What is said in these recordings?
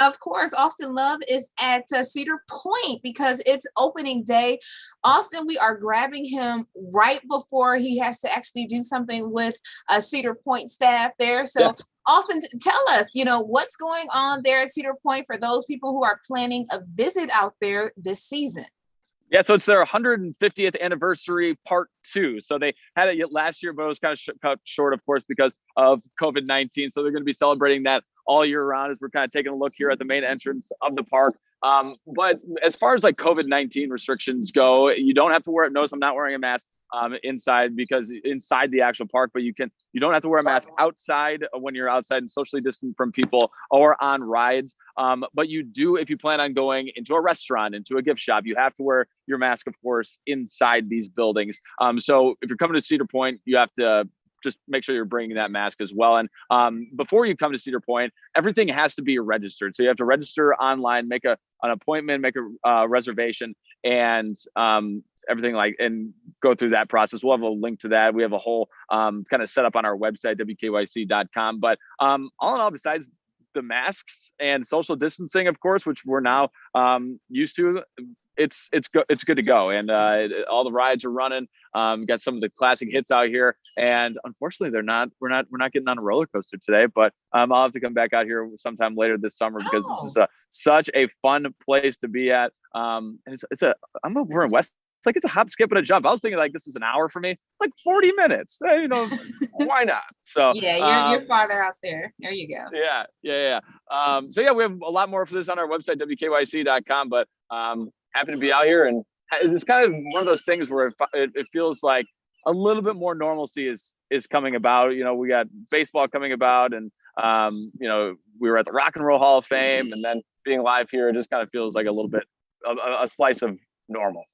Of course, Austin Love is at Cedar Point because it's opening day. Austin, we are grabbing him right before he has to actually do something with Cedar Point staff there. Yeah. So, Austin, tell us, what's going on there at Cedar Point for those people who are planning a visit out there this season. Yeah, so it's their 150th anniversary part two. So they had it last year, but it was kind of cut short, of course, because of COVID-19. So they're going to be celebrating that all year round as we're kind of taking a look here at the main entrance of the park. But as far as like COVID-19 restrictions go, you don't have to wear it. Notice I'm not wearing a mask inside because inside the actual park, but you don't have to wear a mask outside when you're outside and socially distant from people or on rides. But you do, if you plan on going into a restaurant, into a gift shop, you have to wear your mask, of course, inside these buildings. So if you're coming to Cedar Point, you have to just make sure you're bringing that mask as well. And before you come to Cedar Point, everything has to be registered. So you have to register online, make an appointment, make a reservation, and everything and go through that process. We'll have a link to that. We have a whole kind of set up on our website, wkyc.com. But all in all, besides the masks and social distancing, of course, which we're now used to, it's good to go. And all the rides are running. Got some of the classic hits out here, and unfortunately we're not getting on a roller coaster today, but I'll have to come back out here sometime later this summer because this is such a fun place to be at. And I'm over in West. It's like it's a hop, skip, and a jump. I was thinking like this is an hour for me. It's like 40 minutes. Why not? So yeah, you're farther out there. There you go. Yeah. So yeah, we have a lot more for this on our website, wkyc.com. But happy to be out here, and it's kind of one of those things where it feels like a little bit more normalcy is coming about. We got baseball coming about, and we were at the Rock and Roll Hall of Fame, and then being live here, it just kind of feels like a little bit a slice of normal.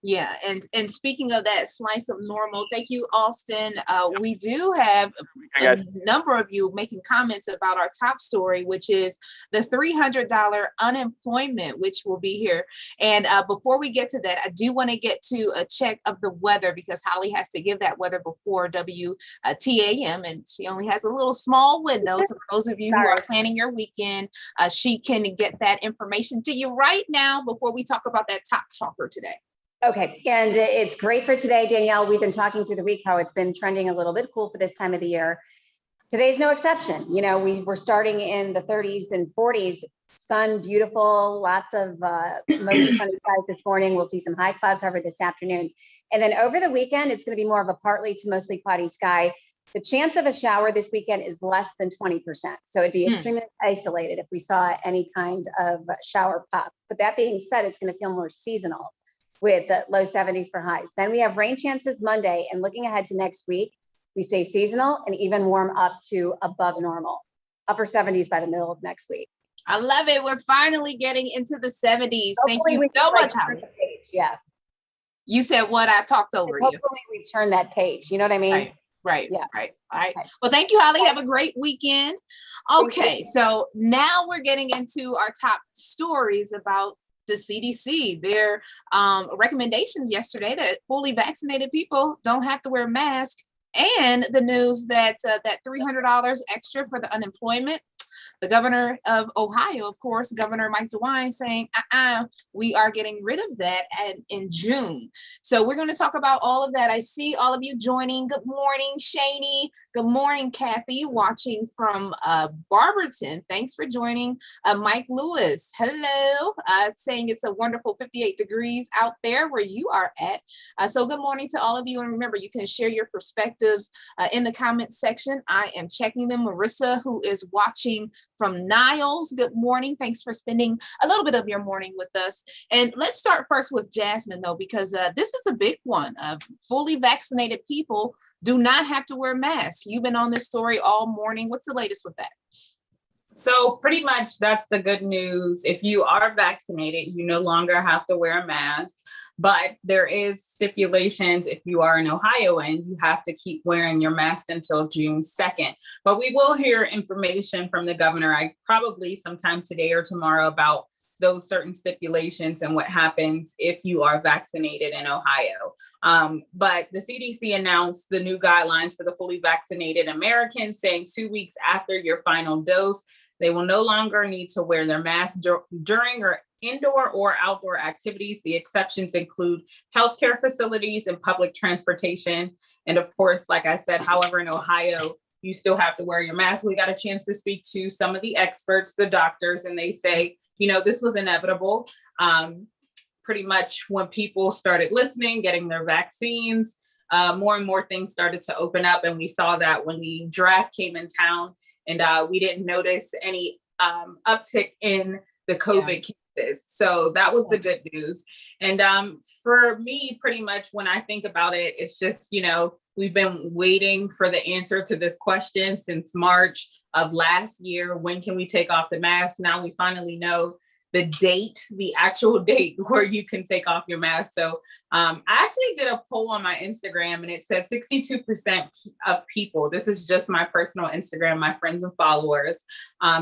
Yeah. And speaking of that slice of normal, thank you, Austin. We do have a number of you making comments about our top story, which is the $300 unemployment, which will be here. And before we get to that, I do want to get to a check of the weather because Holly has to give that weather before WTAM, and she only has a little small window. So for those of you who are planning your weekend, she can get that information to you right now before we talk about that top talker today. Okay, and it's great for today, Danielle. We've been talking through the week how it's been trending a little bit cool for this time of the year. Today's no exception. We're starting in the 30s and 40s. Sun, beautiful, lots of mostly sunny skies this morning. We'll see some high cloud cover this afternoon. And then over the weekend, it's going to be more of a partly to mostly cloudy sky. The chance of a shower this weekend is less than 20%. So it'd be extremely isolated if we saw any kind of shower pop. But that being said, it's going to feel more seasonal with the low 70s for highs. Then we have rain chances Monday, and looking ahead to next week, we stay seasonal and even warm up to above normal, upper 70s by the middle of next week. I love it. We're finally getting into the 70s. Thank you so much, Holly. Yeah. You said what? I talked over you. Hopefully we've turned that page. You know what I mean? Right. Yeah. Right. All right. Well, thank you, Holly. Have a great weekend. Okay. So now we're getting into our top stories about the CDC, their recommendations yesterday that fully vaccinated people don't have to wear masks, and the news that that $300 extra for the unemployment. The governor of Ohio, of course, Governor Mike DeWine, saying, we are getting rid of that in June. So we're going to talk about all of that. I see all of you joining. Good morning, Shani. Good morning, Kathy, watching from Barberton. Thanks for joining. Mike Lewis, hello. Saying it's a wonderful 58 degrees out there where you are at. So good morning to all of you. And remember, you can share your perspectives in the comments section. I am checking them. Marissa, who is watching from Niles, good morning. Thanks for spending a little bit of your morning with us. And let's start first with Jasmine, though, because this is a big one. Fully vaccinated people do not have to wear masks. You've been on this story all morning. What's the latest with that? So pretty much that's the good news. If you are vaccinated, you no longer have to wear a mask, but there is stipulations. If you are an Ohioan, you have to keep wearing your mask until June 2nd. But we will hear information from the governor, probably sometime today or tomorrow, about those certain stipulations and what happens if you are vaccinated in Ohio. But the CDC announced the new guidelines for the fully vaccinated Americans, saying 2 weeks after your final dose, they will no longer need to wear their mask during or indoor or outdoor activities. The exceptions include healthcare facilities and public transportation. And of course, like I said, however, in Ohio, you still have to wear your mask. We got a chance to speak to some of the experts, the doctors, and they say, this was inevitable. Pretty much when people started listening, getting their vaccines, more and more things started to open up. And we saw that when the draft came in town, and we didn't notice any uptick in the COVID cases. So that was the good news. And for me, pretty much when I think about it, it's just, we've been waiting for the answer to this question since March of last year. When can we take off the mask? Now we finally know the date, the actual date where you can take off your mask. So I actually did a poll on my Instagram, and it said 62% of people, this is just my personal Instagram, my friends and followers,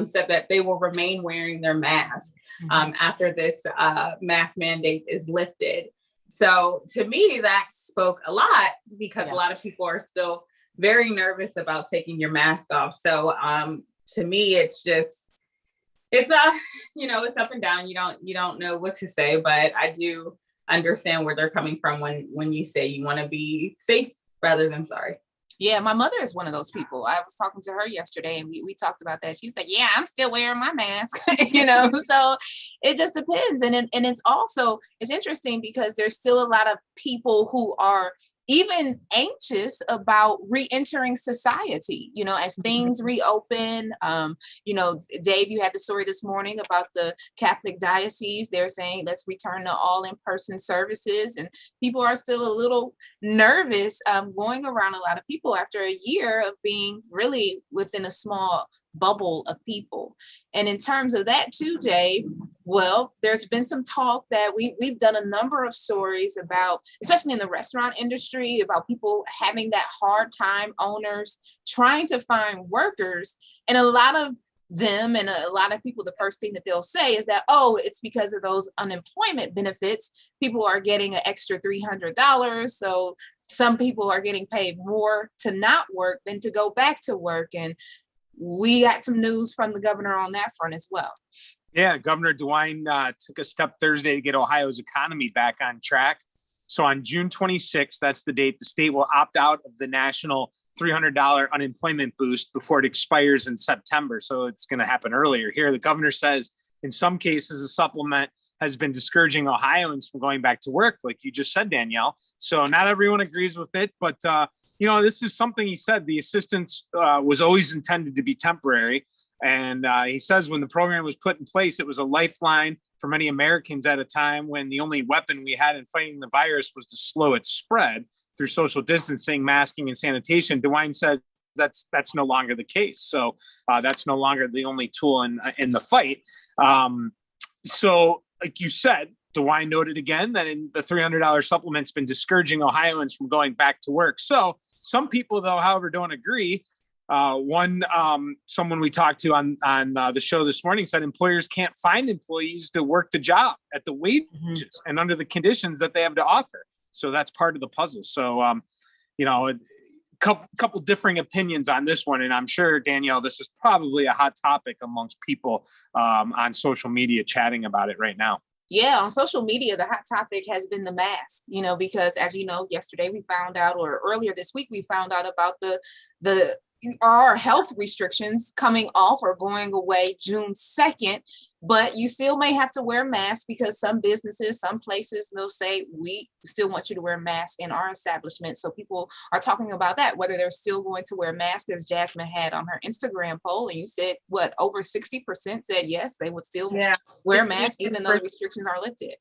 said that they will remain wearing their mask after this mask mandate is lifted. So to me, that spoke a lot, because a lot of people are still very nervous about taking your mask off. So to me, it's just, it's it's up and down. You don't know what to say, but I do understand where they're coming from when you say you want to be safe rather than sorry. Yeah, my mother is one of those people. I was talking to her yesterday, and we talked about that. She said, yeah, I'm still wearing my mask, so it just depends. And it's interesting because there's still a lot of people who are even anxious about re-entering society, as things reopen. Dave, you had the story this morning about the Catholic diocese. They're saying let's return to all in-person services, and people are still a little nervous going around a lot of people after a year of being really within a small bubble of people. And in terms of that too, Dave, well, there's been some talk that we've done a number of stories about, especially in the restaurant industry, about people having that hard time, owners trying to find workers. And a lot of them and a lot of people, the first thing that they'll say is that, it's because of those unemployment benefits. People are getting an extra $300. So some people are getting paid more to not work than to go back to work. And we got some news from the governor on that front as well. Yeah, Governor DeWine took a step Thursday to get Ohio's economy back on track. So on June 26th, that's the date, the state will opt out of the national $300 unemployment boost before it expires in September. So it's going to happen earlier here. The governor says in some cases, the supplement has been discouraging Ohioans from going back to work, like you just said, Danielle. So not everyone agrees with it, but this is something he said. The assistance was always intended to be temporary. And he says when the program was put in place, it was a lifeline for many Americans at a time when the only weapon we had in fighting the virus was to slow its spread through social distancing, masking, and sanitation. DeWine says that's no longer the case. So that's no longer the only tool in the fight. So like you said, DeWine noted again that in the $300 supplement's been discouraging Ohioans from going back to work. So some people, though, however, don't agree. Someone we talked to on the show this morning said employers can't find employees to work the job at the wages and under the conditions that they have to offer. So that's part of the puzzle. So, a couple differing opinions on this one. And I'm sure, Danielle, this is probably a hot topic amongst people on social media chatting about it right now. Yeah, on social media, the hot topic has been the mask, because as you know, yesterday we found out, or earlier this week, we found out about our health restrictions coming off or going away June 2nd, but you still may have to wear masks because some businesses, some places will say, we still want you to wear a mask in our establishment. So people are talking about that, whether they're still going to wear masks, as Jasmine had on her Instagram poll. And you said, over 60% said yes, they would still wear masks even though the restrictions are lifted.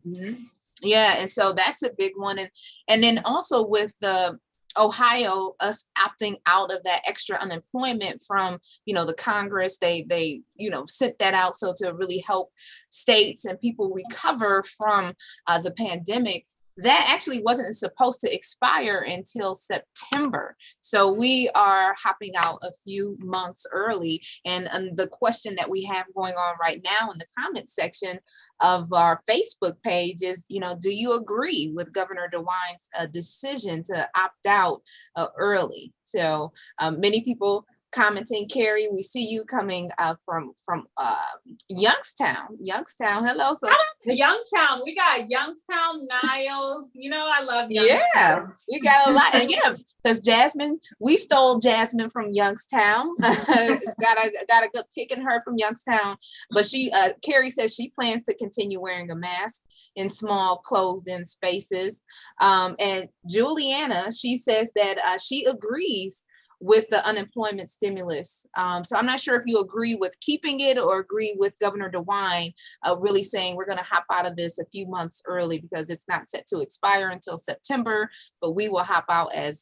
Mm-hmm. Yeah, and so that's a big one. And then also with the Ohio, us opting out of that extra unemployment from, the Congress, they sent that out. So to really help states and people recover from the pandemic, that actually wasn't supposed to expire until September. So we are hopping out a few months early. And the question that we have going on right now in the comment section of our Facebook page is, do you agree with Governor DeWine's decision to opt out early? So many people commenting. Carrie, we see you coming from Youngstown. Hello. So Youngstown, we got Youngstown, Niles. I love Youngstown. Yeah, we got a lot. And because Jasmine, we stole Jasmine from Youngstown. got a good pick in her from Youngstown. But Carrie says she plans to continue wearing a mask in small closed-in spaces. And Juliana, she says that she agrees with the unemployment stimulus. So I'm not sure if you agree with keeping it or agree with Governor DeWine really saying we're going to hop out of this a few months early because it's not set to expire until September, but we will hop out, as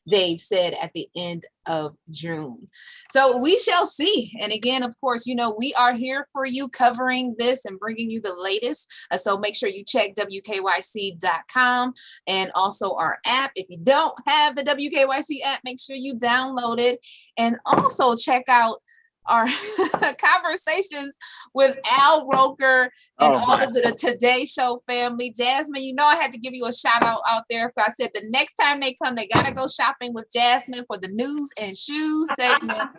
Dave said, at the end of June. So we shall see. And again, of course, we are here for you covering this and bringing you the latest. So make sure you check WKYC.com and also our app. If you don't have the WKYC app, make sure you download it, and also check out our conversations with Al Roker and all of the Today Show family. Jasmine, I had to give you a shout out there. I said the next time they come, they gotta go shopping with Jasmine for the news and shoes segment.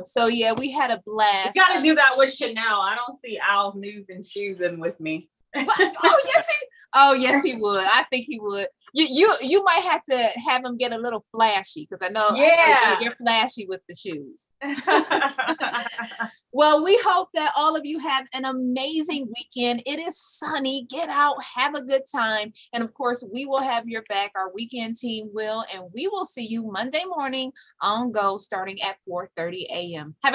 So yeah, we had a blast. You gotta do that with Chanel. I don't see Al's news and shoes in with me. Oh yes, he would. I think he would. You might have to have him get a little flashy, because I know you're flashy with the shoes. Well, we hope that all of you have an amazing weekend. It is sunny. Get out, have a good time. And of course, we will have your back. Our weekend team will. And we will see you Monday morning on Go starting at 4:30 a.m. Have a